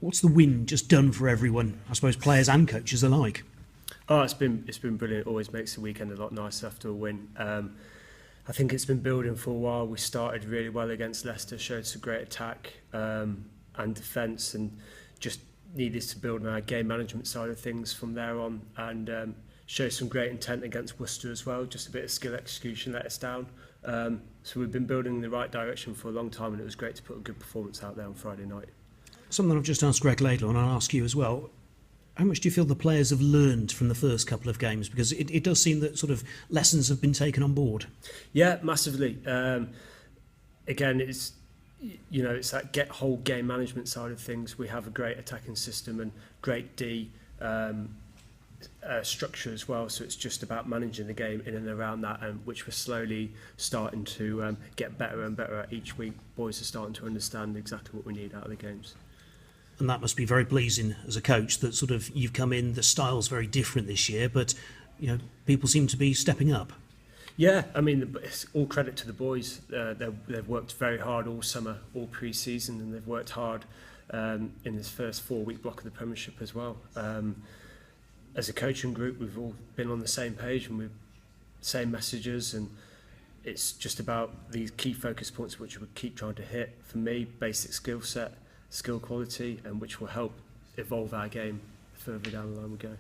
What's the win just done for everyone, I suppose players and coaches alike? Oh, it's been brilliant. It always makes the weekend a lot nicer after a win. I think it's been building for a while. We started really well against Leicester, showed some great attack and defence, and just needed to build on our game management side of things from there on, and show some great intent against Worcester as well. Just a bit of skill execution let us down. So we've been building in the right direction for a long time, and it was great to put a good performance out there on Friday night. Something I've just asked Greg Laidlaw, and I'll ask you as well. How much do you feel the players have learned from the first couple of games? Because it does seem that sort of lessons have been taken on board. Yeah, massively. Again, it's that whole game management side of things. We have a great attacking system and great D structure as well. So it's just about managing the game in and around that, which we're slowly starting to get better and better at each week. Boys are starting to understand exactly what we need out of the games. And that must be very pleasing as a coach that sort of you've come in, the style's very different this year, but people seem to be stepping up. Yeah, I mean, it's all credit to the boys. They've worked very hard all summer, all pre-season, and they've worked hard in this first 4-week block of the Premiership as well. As a coaching group, we've all been on the same page and we've same messages, and it's just about these key focus points which we keep trying to hit. For me, basic skill set, skill quality, and which will help evolve our game further down the line we go.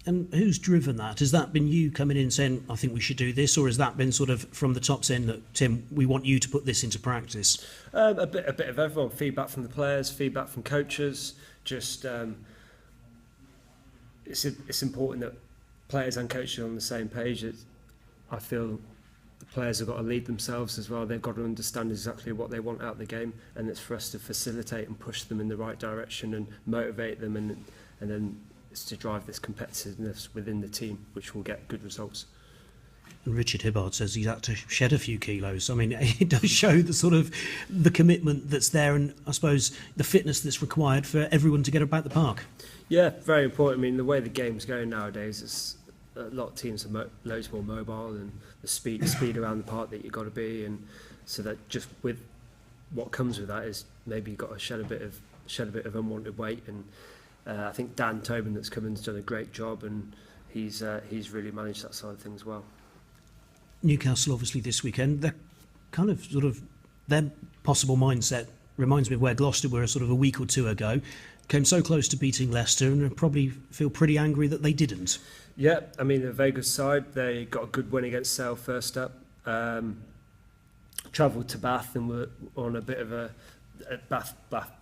And who's driven that? Has that been you coming in saying, I think we should do this, or has that been sort of from the top saying, look, Tim, we want you to put this into practice? A bit of everyone. Feedback from the players, feedback from coaches. Just it's important that players and coaches are on the same page. I feel the players have got to lead themselves as well. They've got to understand exactly what they want out of the game, and it's for us to facilitate and push them in the right direction and motivate them, and then it's to drive this competitiveness within the team, which will get good results. And Richard Hibbard says he's had to shed a few kilos. I mean, it does show the sort of the commitment that's there, and I suppose the fitness that's required for everyone to get about the park. Yeah, very important. I mean, the way the game's going nowadays, it's a lot of teams are loads more mobile, and the speed around the park that you've got to be, and so that just with what comes with that is maybe you've got to shed a bit of unwanted weight, and I think Dan Tobin that's come in has done a great job, and he's really managed that side of things well. Newcastle obviously this weekend, they're kind of sort of their possible mindset reminds me of where Gloucester were sort of a week or two ago. Came so close to beating Leicester and probably feel pretty angry that they didn't. Yeah, I mean, they're a very good side. They got a good win against Sale first up. Travelled to Bath and were on a bit of a Bath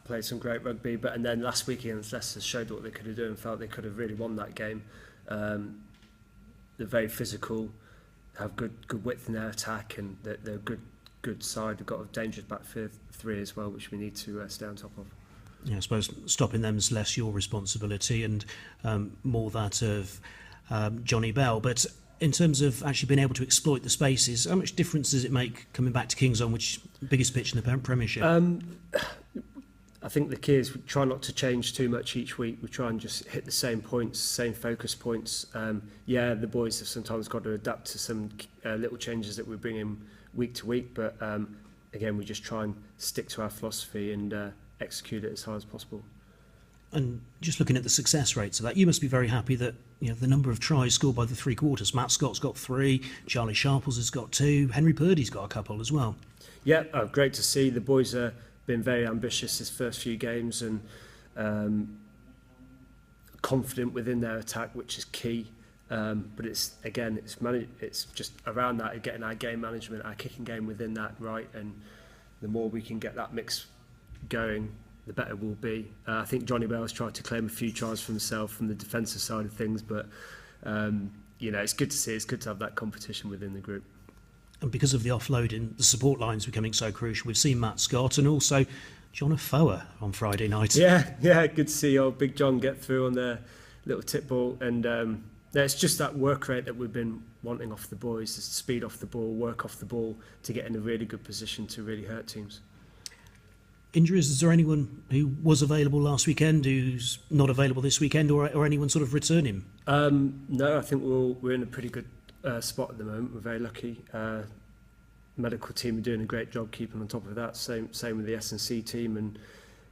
played some great rugby, and then last week against Leicester showed what they could have done and felt they could have really won that game. They're very physical, have good width in their attack, and they're a good side. They've got a dangerous back three as well, which we need to stay on top of. Yeah, I suppose stopping them is less your responsibility and more that of Johnny Bell. But in terms of actually being able to exploit the spaces, how much difference does it make coming back to Kingsholm, which is the biggest pitch in the Premiership? I think the key is we try not to change too much each week. We try and just hit the same points, same focus points. The boys have sometimes got to adapt to some little changes that we bring in week to week, but again, we just try and stick to our philosophy and execute it as hard as possible. And just looking at the success rates of that, you must be very happy that the number of tries scored by the three quarters. Matt Scott's got 3, Charlie Sharples has got 2, Henry Purdy's got a couple as well. Yeah, great to see. The boys have been very ambitious this first few games and confident within their attack, which is key. But it's just around that, getting our game management, our kicking game within that right, and the more we can get that mix going, the better we'll be. I think Johnny Bell's tried to claim a few tries for himself from the defensive side of things, but it's good to see. It's good to have that competition within the group. And because of the offloading, the support line's becoming so crucial. We've seen Matt Scott and also John Afoa on Friday night. Yeah, good to see old Big John get through on the little tip ball, and it's just that work rate that we've been wanting off the boys, the speed off the ball, work off the ball to get in a really good position to really hurt teams. Injuries, is there anyone who was available last weekend who's not available this weekend, or anyone sort of returning? No, I think we're in a pretty good spot at the moment. We're very lucky. Medical team are doing a great job keeping on top of that. Same with the S&C team, and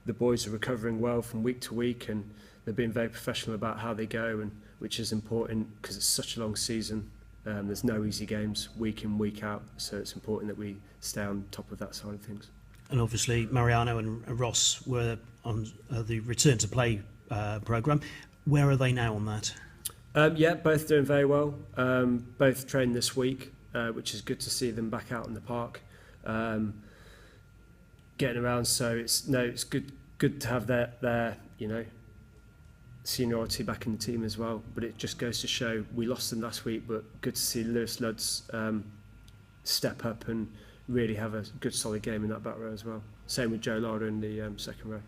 the boys are recovering well from week to week, and they're being very professional about how they go, and which is important because it's such a long season. There's no easy games week in, week out, so it's important that we stay on top of that side of things. And obviously Mariano and Ross were on the return to play programme. Where are they now on that? Yeah, both doing very well. Both trained this week, which is good to see them back out in the park, getting around. So it's good to have their seniority back in the team as well. But it just goes to show we lost them last week, but good to see Lewis Ludds step up and really have a good solid game in that back row as well. Same with Joe Lara in the second row.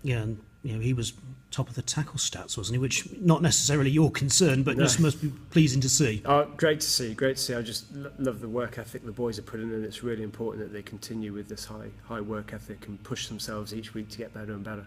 Yeah, and he was top of the tackle stats, wasn't he? Which not necessarily your concern, but just must be pleasing to see. Great to see. I just love the work ethic the boys are putting in. It's really important that they continue with this high work ethic and push themselves each week to get better and better.